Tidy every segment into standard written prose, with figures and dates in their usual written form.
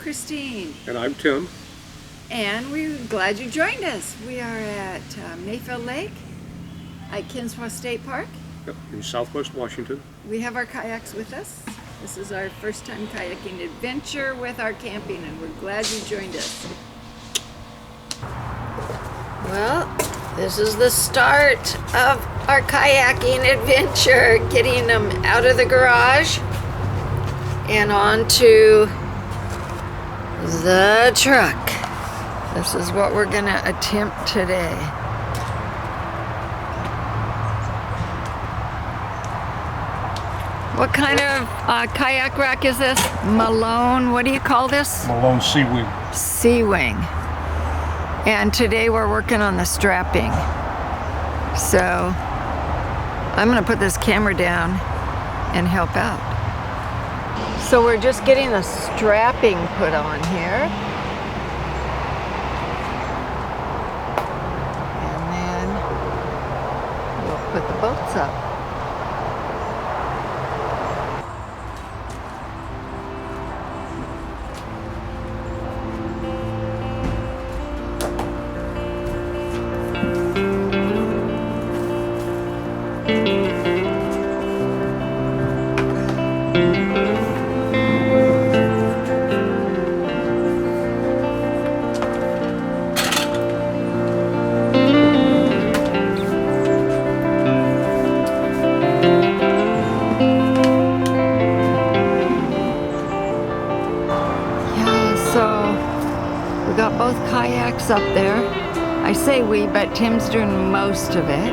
Christine. And I'm Tim. And we're glad you joined us. We are at Mayfield Lake, Ike Kinswa State Park. Yep, in Southwest Washington. We have our kayaks with us. This is our first time kayaking adventure with our camping, and we're glad you joined us. Well, this is the start of our kayaking adventure, getting them out of the garage and onto the truck. This is what we're gonna attempt today. What kind of kayak rack is this? Malone, what do you call this? Malone Sea-Wing. Sea-Wing. And today we're working on the strapping. So I'm gonna put this camera down and help out. So we're just getting the strapping put on here. And then we'll put the boats up. Got both kayaks up there. I say we, but Tim's doing most of it.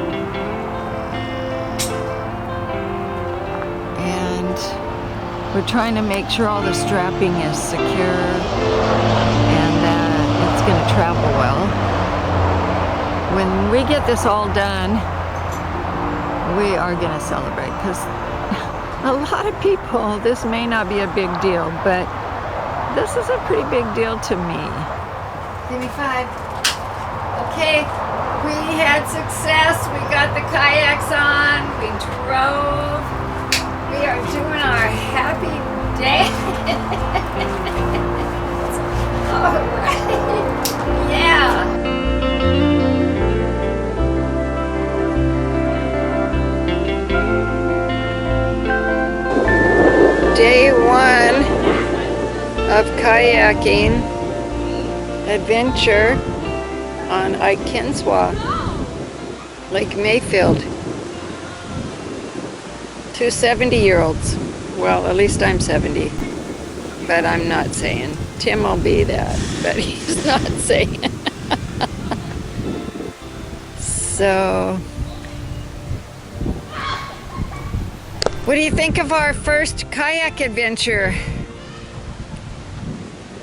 And we're trying to make sure all the strapping is secure and that it's going to travel well. When we get this all done, we are going to celebrate, because a lot of people, this may not be a big deal, but this is a pretty big deal to me. Give me 5. Okay, we had success. We got the kayaks on. We drove. We are doing our happy dance. All right. Yeah. Day 1 of kayaking adventure on Ike Kinswa, Lake Mayfield. 2 70-year-olds. Well, at least I'm 70, but I'm not saying. Tim will be that, but he's not saying. So, what do you think of our first kayak adventure?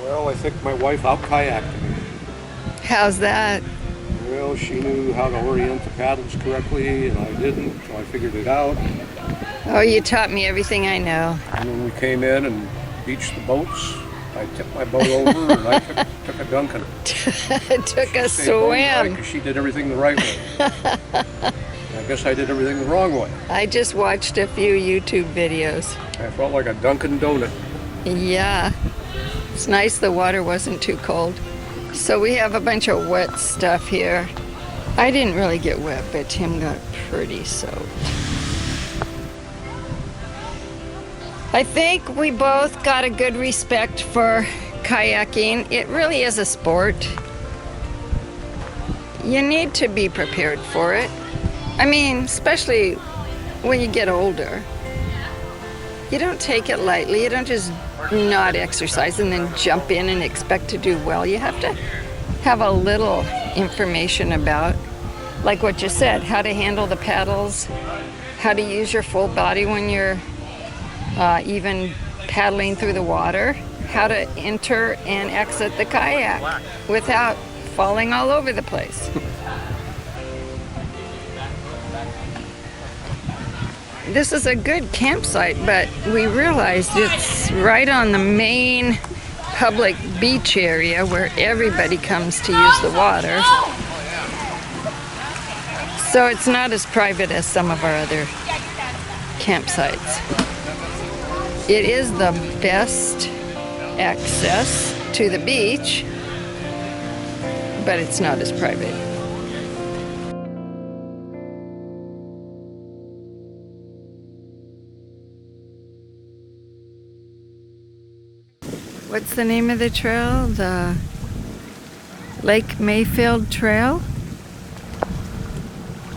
Well, I think my wife out-kayaked me. How's that? Well, she knew how to orient the paddles correctly, and I didn't, so I figured it out. Oh, you taught me everything I know. And when we came in and beached the boats, I tipped my boat over and I took a dunk in it. Took a swim. Because she did everything the right way. I guess I did everything the wrong way. I just watched a few YouTube videos. I felt like a Dunkin' Donut. Yeah. It's nice the water wasn't too cold. So we have a bunch of wet stuff here. I didn't really get wet, but Tim got pretty soaked. I think we both got a good respect for kayaking. It really is a sport. You need to be prepared for it. I mean, especially when you get older. You don't take it lightly. You don't just not exercise and then jump in and expect to do well. You have to have a little information about, like what you said, how to handle the paddles, how to use your full body when you're even paddling through the water, how to enter and exit the kayak without falling all over the place. This is a good campsite, but we realized it's right on the main public beach area where everybody comes to use the water. So it's not as private as some of our other campsites. It is the best access to the beach, but it's not as private. What's the name of the trail? The Lake Mayfield Trail?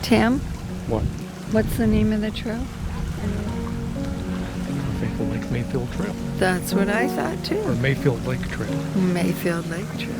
Tim? What? What's the name of the trail? I think the Lake Mayfield Trail. That's what I thought too. Or Mayfield Lake Trail. Mayfield Lake Trail.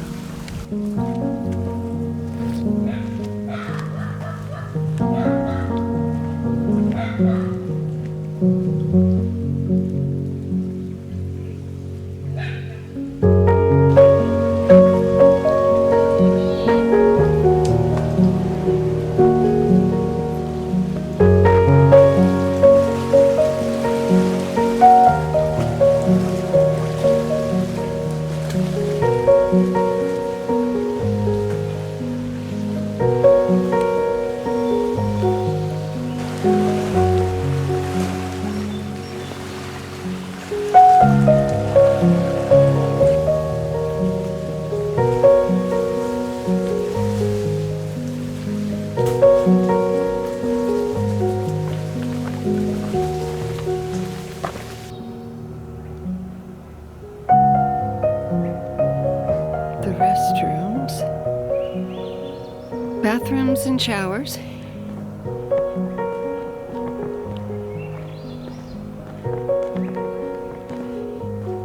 Bathrooms and showers.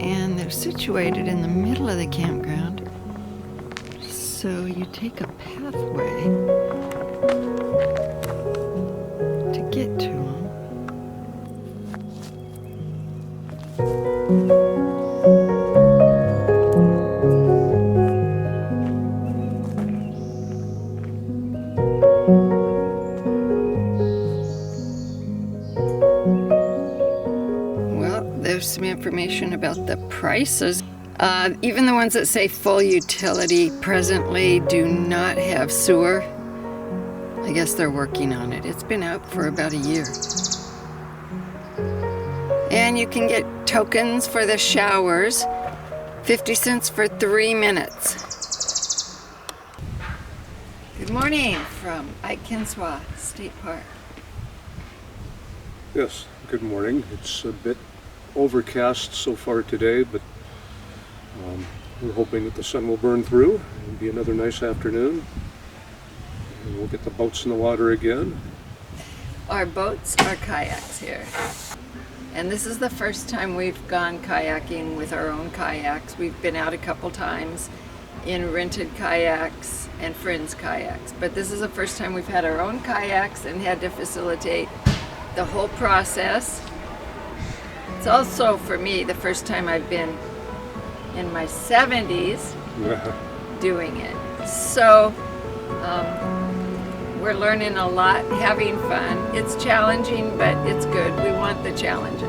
And they're situated in the middle of the campground. So you take a pathway to get to them. There's some information about the prices. Even the ones that say full utility presently do not have sewer. I guess they're working on it. It's been out for about a year. And you can get tokens for the showers, 50 cents for 3 minutes. Good morning from Ike Kinswa State Park. Yes, good morning. It's a bit overcast so far today, but we're hoping that the sun will burn through. It'll be another nice afternoon. And we'll get the boats in the water again. Our boats are kayaks here. And this is the first time we've gone kayaking with our own kayaks. We've been out a couple times in rented kayaks and friends' kayaks. But this is the first time we've had our own kayaks and had to facilitate the whole process. It's also, for me, the first time I've been in my 70s doing it. So we're learning a lot, having fun. It's challenging, but it's good. We want the challenges.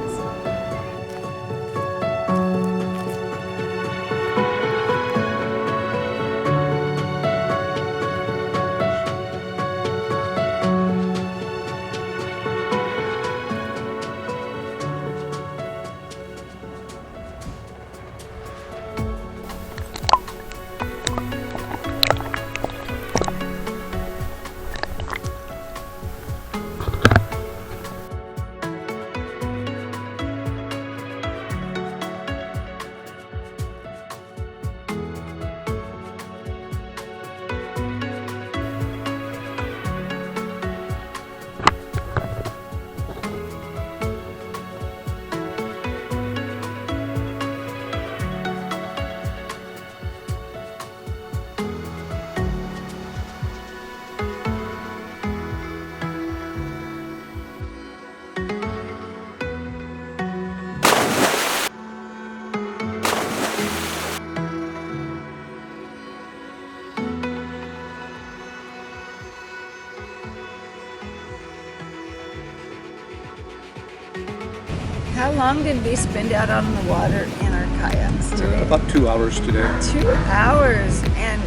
How long did we spend out on the water in our kayaks today? About 2 hours today. 2 hours, and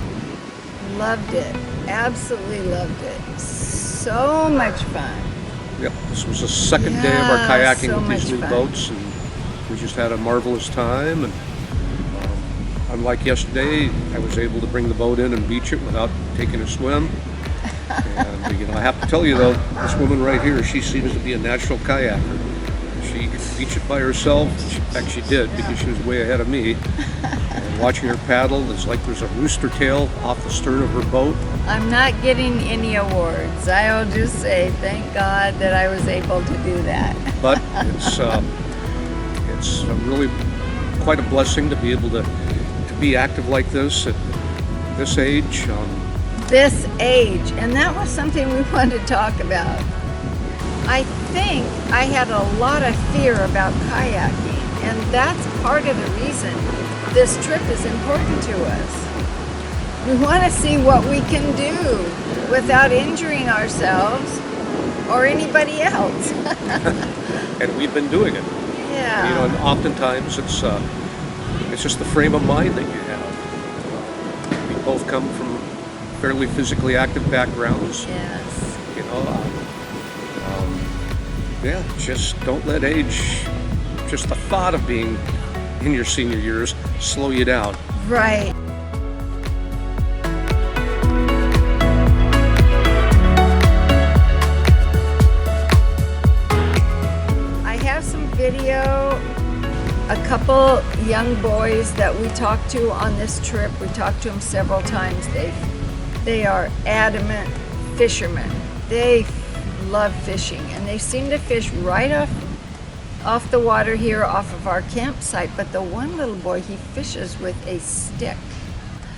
loved it. Absolutely loved it. So much fun. Yep, this was the second day of our kayaking so with these much new fun. boats, and we just had a marvelous time. And unlike yesterday, I was able to bring the boat in and beach it without taking a swim. And I have to tell you though, this woman right here, she seems to be a natural kayaker. She could beach it by herself. In fact, she did, because she was way ahead of me. And watching her paddle, it's like there's a rooster tail off the stern of her boat. I'm not getting any awards. I'll just say thank God that I was able to do that. But it's really quite a blessing to be able to be active like this at this age. This age, and that was something we wanted to talk about. I think I had a lot of fear about kayaking, and that's part of the reason this trip is important to us. We want to see what we can do without injuring ourselves or anybody else. And we've been doing it. Yeah. And oftentimes it's just the frame of mind that you have. We both come from fairly physically active backgrounds. Yes. Just don't let age, just the thought of being in your senior years, slow you down. Right. I have some video, a couple young boys that we talked to on this trip. We talked to them several times. They are adamant fishermen. They love fishing, and they seem to fish right off the water here, off of our campsite. But the one little boy, he fishes with a stick.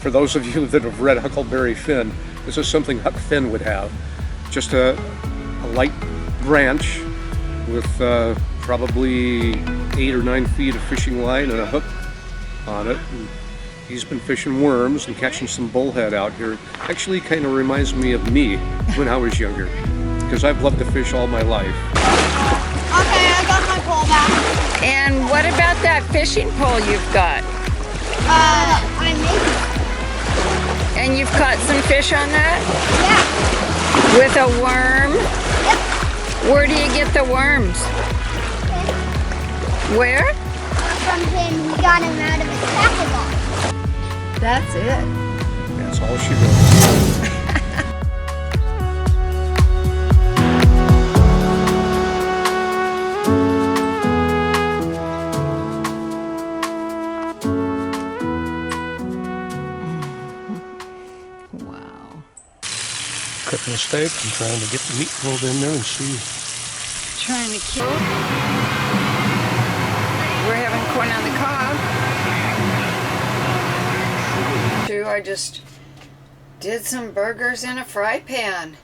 For those of you that have read Huckleberry Finn, this is something Huck Finn would have. Just a light branch with probably 8 or 9 feet of fishing line and a hook on it. And he's been fishing worms and catching some bullhead out here. Actually kind of reminds me of me when I was younger, because I've loved to fish all my life. Okay, I got my pole back. And what about that fishing pole you've got? I made it. And you've caught some fish on that? Yeah. With a worm? Yep. Where do you get the worms? Where? From him, we got him out of his tackle box. That's it. That's all she wrote. Wow. Cooking a steak and trying to get the meat rolled in there and see. Trying to kill. We're having corn on the cob. I just did some burgers in a fry pan.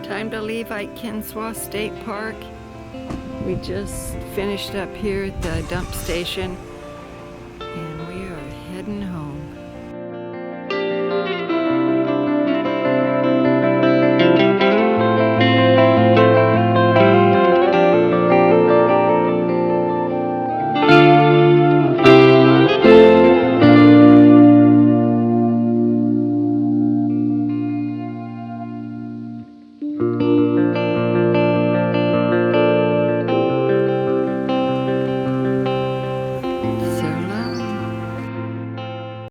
Time to leave Ike Kinswa State Park. We just finished up here at the dump station.